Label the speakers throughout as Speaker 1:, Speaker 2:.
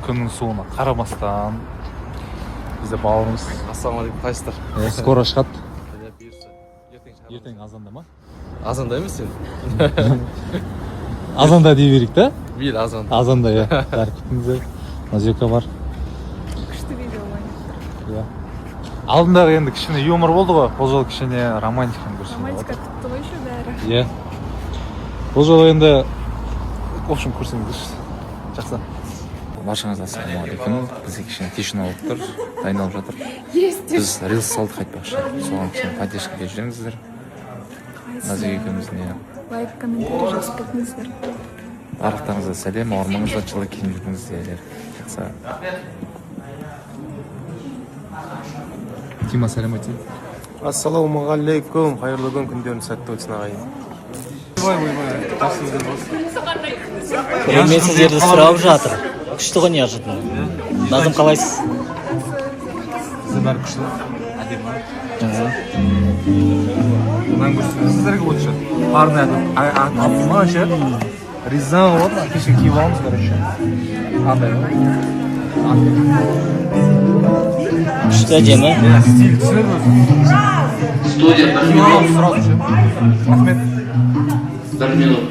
Speaker 1: күннің суына қарамастан бізде бауырымыз.
Speaker 2: Ассалаумағалейкум, қайсыздар?
Speaker 1: Скоро шығады. Ертең азанда ма?
Speaker 2: Азанда емес енді.
Speaker 1: Азанда дей берейік та?
Speaker 2: Бейіл азанда.
Speaker 1: Азанда, иә. Бәрі күтіңіздер. Назика бар.
Speaker 3: Күшті видео ойнап.
Speaker 1: Алдындағы енді кішкене юмор болды ғой. Бұл жолы кішкене романтиканы көрсетіп
Speaker 3: Романтика күтті ғой еще бәрі.
Speaker 1: Иә. Бұл жолы енді в общем көрсеңіздерші. Жақсы. Баршаңызға ассалаумағалейкум. Бізде кішкене тишина болып тұр, дайындалып жатыр. Біз рилс салдық айтпақшы. Соған кішкене поддержкаға жүріңіздер. Назик екеуміздің
Speaker 3: Лайк, комментарий жазып кетіңіздер.
Speaker 1: барлықтарыңызға сәлем, ауырмаңыздар, жылы кейін жүріңіздер. Жақсы. Тима сәлем айтсын.
Speaker 4: Ассалаумағалейкум, қайырлы күн, күндерің сәтті өтсін ағайын.
Speaker 5: Мен сіздерді сұрап жатыр. Күшті ғой неожиданно. Назым қалайсыз?
Speaker 1: Сіздер бәрі күшті. Әдемі. Мынаны көрсеңіз сіздерге лучше. Парный атыма ше. Ризан вот, кеше киіп аламыз, короче. Андай ғой.
Speaker 5: Күшті әдемі.
Speaker 1: Стиль түсінер өзі.
Speaker 6: Студия, бір минут.
Speaker 1: Рахмет.
Speaker 6: Бір минут.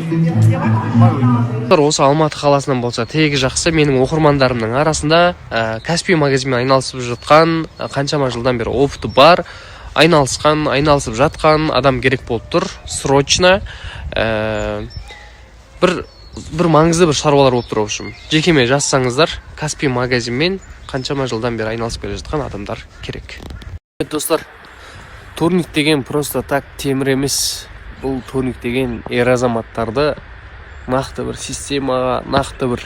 Speaker 7: Осы Алматы қаласынан болса тегі жақсы. Менің оқырмандарымның арасында Каспий магазинмен айналысып жатқан, қаншама жылдан бері опыты бар, айналысып жатқан адам керек болып тұр. Срочно бір маңызды бір шаруалар болып тұр. В общем, жекеме жазсаңыздар, Каспий магазинмен қаншама жылдан бері айналысып келе жатқан адамдар керек. Достар, турник деген просто так темір емес. Бұл турник деген ер азаматтарды нақты бір системаға, нақты бір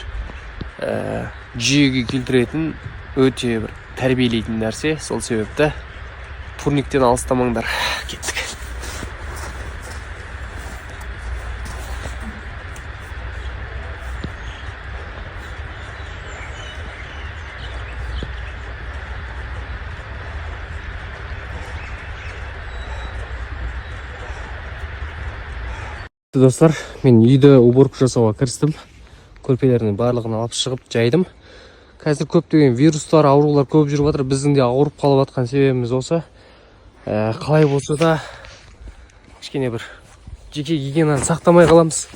Speaker 7: жүйеге келтіретін, өте бір тәрбиелейтін нәрсе. Сол себепті турниктен алыстамаңдар. Кеттік. Достар, мен үйді уборка жасауға кірістім. Көрпелерінің барлығын алып шығып жайдым. Қазір көптеген вирустар, аурулар көп жүріп жатыр. Біздің де ауырып қалып жатқан себебіміз осы. Қалай болса да кішкене бір жеке гигиенаны сақтамай қаламыз.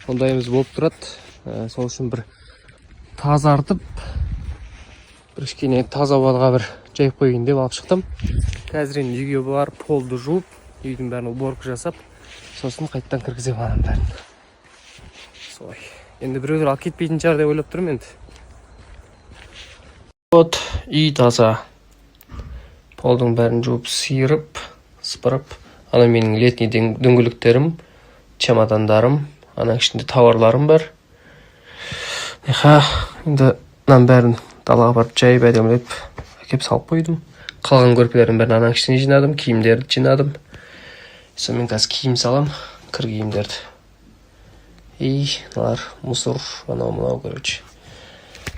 Speaker 7: Ондайымыз болып тұрады. Сол үшін бір тазартып, бір кішкене таза ауаға бір жайып қойайын деп алып шықтым. Қазір енді үйге барып, полды жуып, үйдің бәрін уборка жасап, сосын қайттан кіргізіп аламын бәрін. Солай. Енді біреулер алып кетпейтін шығар деп ойлап тұрмын енді. Вот, үй таза. Полдың бәрін жуып, сиырып, сыпырып. Ана менің летний дөңгелектерім, чемодандарым, ана ішінде тауарларым бар. Енді мынаның бәрін далаға барып жайып әдемілеп әкеп салып қойдым. Қалған көрпелердің бәрін ана ішіне жинадым, киімдерді жинадым. Сонымен қазір киім салам, кір киімдерді. Мыналар мусор, анау, короче.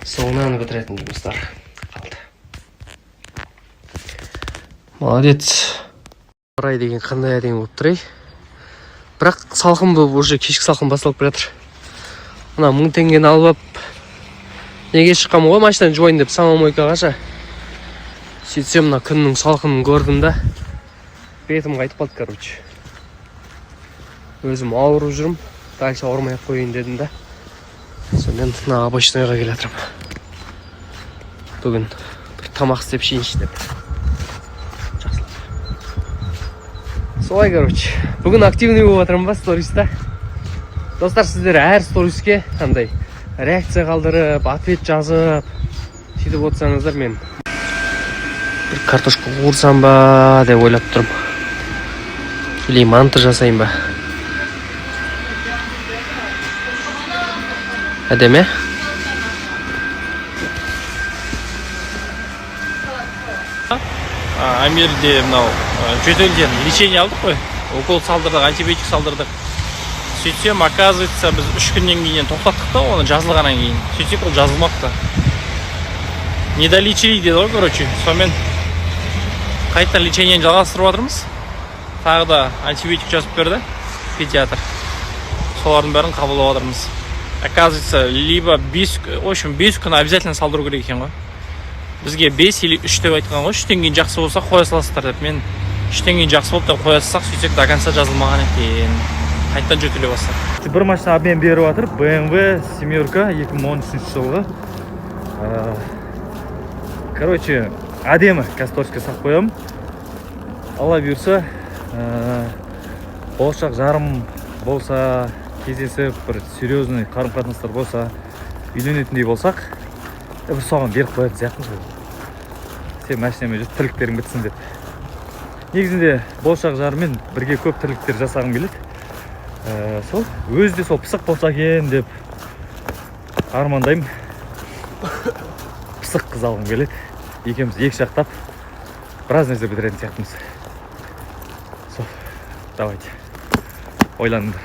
Speaker 7: Соңынан бітіретін жұмыстар қалды. Молодец. Рай деген қандай әдемі болып тұр. Бірақ салқын болып, уже кешкі салқын басталып келе жатыр. Мына 1000 теңгені алып, неге шыққам ғой машинаны жуайын деп самомойкаға ша. Сөйтсем мына күннің салқынын көрдім да, бетім қайтып қалды, короче. Өзім ауырып жүрмін, дальше ауырмай қойын дедім да. Сонымен мына обычныйға келе жатырмын. Бүгін бір тамақ істеп шейінші деп. Жақсылап. Солай, короче. Бүгін активный болып жатырмын ба сториста. Достар, сіздер әр сториске қандай реакция қалдырып, ответ жазып, сөйтіп отырсаңыздар, мен бір картошка қуырсам ба деп ойлап тұрмын. Или манты жасайын ба. Әдеме?
Speaker 8: Амирде мынау жөтелден лечение алдық қой. Укол салдырдық, антибиотик салдырдық. Сөйтсем, оказывается, біз 3 күннен кейін тоқтаттық та, оны жазылғаннан кейін. Сөйтсек, ол жазылмапты. Недолечили деді ғой, короче. Сонымен қайттан лечениені жалғастырып жатырмыз. Тағы да антибиотик жазып берді педиатр. Солардың бәрін қабылдап жатырмыз. оказывается, либо 5, в общем, 5 күн обязательно салдыру керек екен ғой. Бізге 5 или 3 деп айтқан ғой. 3-тен кейін жақсы болса қоя саласыздар деп. Мен 3-тен кейін жақсы болды деп қоя салсақ, сөйтсек до конца жазылмаған екен. Қайтадан жөтеле бастады. Бір машина обмен беріп жатыр. BMW 7-ка 2013 жылғы. Короче, әдемі касторчка салып қоямын. Алла бұйырса, болашақ жарым болса, кездесіп, бір серьезный қарым-қатынастар болса, үйленетіндей болсақ, бір соған беріп қоятын сияқтымыз. Сен машинамен жүріп тірліктерің бітсін деп. Негізінде болашақ жарымен бірге көп тірліктер жасағым келеді. Сол өзі де сол пысық болса екен деп армандаймын. Пысық қыз алғым келеді. Екеуміз екі жақтап біраз нәрсе бітіретін сияқтымыз. Сол, давайте. Ойланыңдар.